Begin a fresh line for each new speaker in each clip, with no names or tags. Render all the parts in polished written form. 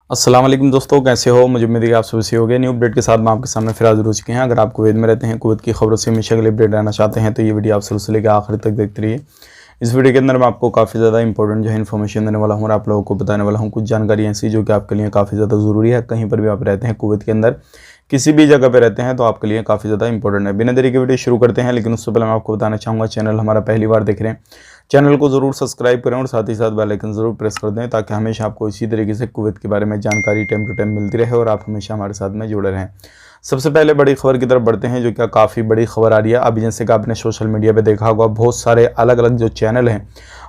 अस्सलाम वालेकुम दोस्तों, कैसे हो। मुझे उम्मीद है कि आप सभी से हो गए। न्यू अपडेट के साथ मैं आपके सामने फिर हाजिर हो चुके हैं। अगर आप कुवैत में रहते हैं, कुवैत की खबरों से हमेशा के लिए अपडेट रहना चाहते हैं तो ये वीडियो आप शुरू से लेकर आखिर तक देखते रहिए। इस वीडियो के अंदर मैं आपको काफ़ी ज़्यादा इंपॉर्टेंट जो है इन्फॉर्मेशन देने वाला हूँ और आप लोगों को बताने वाला हूँ कुछ जानकारी ऐसी जो कि आपके लिए काफ़ी ज़्यादा ज़रूरी है। कहीं पर भी आप रहते हैं कुवैत के अंदर, किसी भी जगह पे रहते हैं तो आपके लिए काफ़ी ज़्यादा इंपॉर्टेंट है। बिना देरी के वीडियो शुरू करते हैं, लेकिन उससे पहले मैं आपको बताना चाहूँगा, चैनल हमारा पहली बार देख रहे हैं, चैनल को ज़रूर सब्सक्राइब करें और साथ ही साथ बेल आइकन ज़रूर प्रेस कर दें ताकि हमेशा आपको इसी तरीके से कुवैत के बारे में जानकारी टाइम टू टाइम मिलती रहे और आप हमेशा हमारे साथ में जुड़े रहें। सबसे पहले बड़ी खबर की तरफ बढ़ते हैं, जो क्या काफ़ी बड़ी खबर आ रही है। अभी जैसे कि आपने सोशल मीडिया पे देखा होगा, बहुत सारे अलग अलग जो चैनल हैं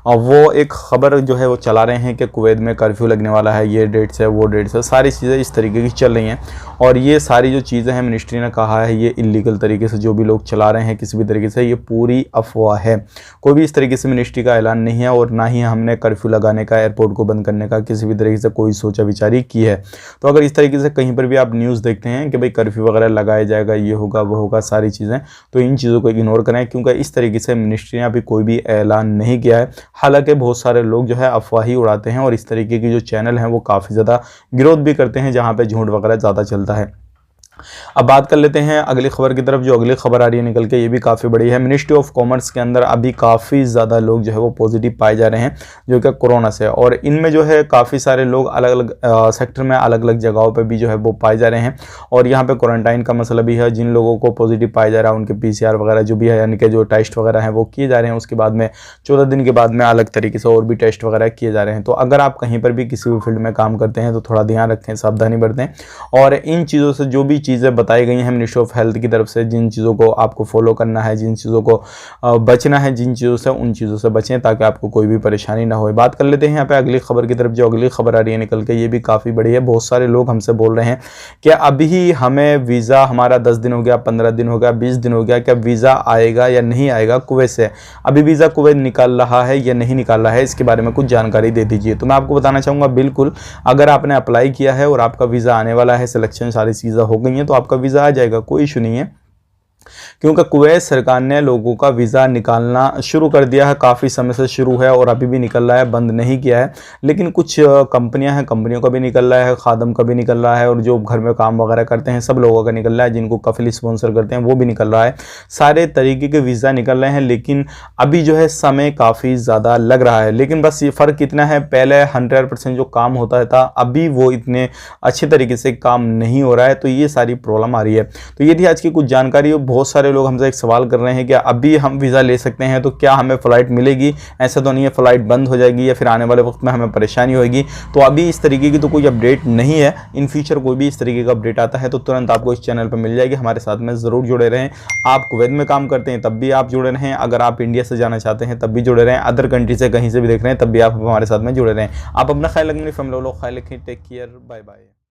वो एक खबर जो है वो चला रहे हैं कि कुवैत में कर्फ्यू लगने वाला है, ये डेट से वो डेट से, सारी चीज़ें इस तरीके की चल रही हैं। और ये सारी जो चीज़ें हैं मिनिस्ट्री ने कहा है ये इलीगल तरीके से जो भी लोग चला रहे हैं किसी भी तरीके से, ये पूरी अफवाह है। कोई भी इस तरीके से मिनिस्ट्री का ऐलान नहीं है और ना ही हमने कर्फ्यू लगाने का, एयरपोर्ट को बंद करने का किसी भी तरीके से कोई सोचा विचारी की है। तो अगर इस तरीके से कहीं पर भी आप न्यूज़ देखते हैं कि भाई कर्फ्यू वगैरह लगाया जाएगा, ये होगा वो होगा, सारी चीज़ें, तो इन चीज़ों को इग्नोर करें क्योंकि इस तरीके से मिनिस्ट्री ने अभी कोई भी ऐलान नहीं किया है। हालांकि बहुत सारे लोग जो है अफवाही उड़ाते हैं और इस तरीके की जो चैनल हैं वो काफ़ी ज़्यादा विरोध भी करते हैं जहाँ पे झूठ वगैरह ज़्यादा चलता है। अब बात कर लेते हैं अगली खबर की तरफ। जो अगली खबर आ रही है निकल के, ये भी काफ़ी बड़ी है। मिनिस्ट्री ऑफ कॉमर्स के अंदर अभी काफ़ी ज़्यादा लोग जो है वो पॉजिटिव पाए जा रहे हैं जो कि कोरोना से, और इनमें जो है काफ़ी सारे लोग अलग अलग सेक्टर में, अलग अलग जगहों पे भी जो है वो पाए जा रहे हैं। और यहाँ पे क्वारंटाइन का मसला भी है। जिन लोगों को पॉजिटिव पाया जा रहा है उनके PCR वगैरह जो भी है, यानी कि जो टेस्ट वगैरह हैं वो किए जा रहे हैं। उसके बाद में 14 दिन के बाद में अलग तरीके से और भी टेस्ट वगैरह किए जा रहे हैं। तो अगर आप कहीं पर भी किसी भी फील्ड में काम करते हैं तो थोड़ा ध्यान रखें, सावधानी बरतें। और इन चीज़ों से जो भी चीज़ें बताई गई हैं मिनिस्ट्री ऑफ हेल्थ की तरफ से, जिन चीज़ों को आपको फॉलो करना है, जिन चीज़ों को बचना है, जिन चीज़ों से, उन चीज़ों से बचें ताकि आपको कोई भी परेशानी ना हो। बात कर लेते हैं यहाँ पे अगली खबर की तरफ। जो अगली खबर आ रही है निकल के, ये भी काफ़ी बड़ी है। बहुत सारे लोग हमसे बोल रहे हैं कि अभी हमें वीज़ा, हमारा 10 दिन हो गया, 15 दिन हो गया, 20 दिन हो गया, क्या वीज़ा आएगा या नहीं आएगा कुवैत से। अभी वीज़ा कुवैत निकाल रहा है या नहीं निकाल रहा है, इसके बारे में कुछ जानकारी दे दीजिए। तो मैं आपको बताना चाहूँगा, बिल्कुल अगर आपने अप्लाई किया है और आपका वीज़ा आने वाला है, सिलेक्शन सारी चीज़ें हो गई हैं, तो आपका वीज़ा आ जाएगा, कोई इशू नहीं है। क्योंकि कुवैत सरकार ने लोगों का वीज़ा निकालना शुरू कर दिया है, काफ़ी समय से शुरू है और अभी भी निकल रहा है, बंद नहीं किया है। लेकिन कुछ कंपनियां हैं, कंपनियों का भी निकल रहा है, खादम का भी निकल रहा है, और जो घर में काम वगैरह करते हैं सब लोगों का निकल रहा है, जिनको कफिल स्पॉन्सर करते हैं वो भी निकल रहा है। सारे तरीके के वीज़ा निकल रहे हैं, लेकिन अभी जो है समय काफ़ी ज़्यादा लग रहा है। लेकिन बस ये फ़र्क कितना है, पहले 100% जो काम होता था अभी वो इतने अच्छे तरीके से काम नहीं हो रहा है, तो ये सारी प्रॉब्लम आ रही है। तो ये थी आज की कुछ जानकारी। बहुत सारे लोग हमसे एक सवाल कर रहे हैं कि अभी हम वीज़ा ले सकते हैं तो क्या हमें फ़्लाइट मिलेगी। ऐसा तो नहीं है फ़्लाइट बंद हो जाएगी या फिर आने वाले वक्त में हमें परेशानी होगी। तो अभी इस तरीके की तो कोई अपडेट नहीं है। इन फ्यूचर कोई भी इस तरीके का अपडेट आता है तो तुरंत आपको इस चैनल पर मिल जाएगी। हमारे साथ में ज़रूर जुड़े रहें। आप कुवैत में काम करते हैं तब भी आप जुड़े रहें, अगर आप इंडिया से जाना चाहते हैं तब भी जुड़े रहें, अदर कंट्री से कहीं से भी देख रहे हैं तब भी आप हमारे साथ में जुड़े रहें। आप अपना ख्याल रखें, फैमिली लोग ख्याल रखें। Take care, bye bye.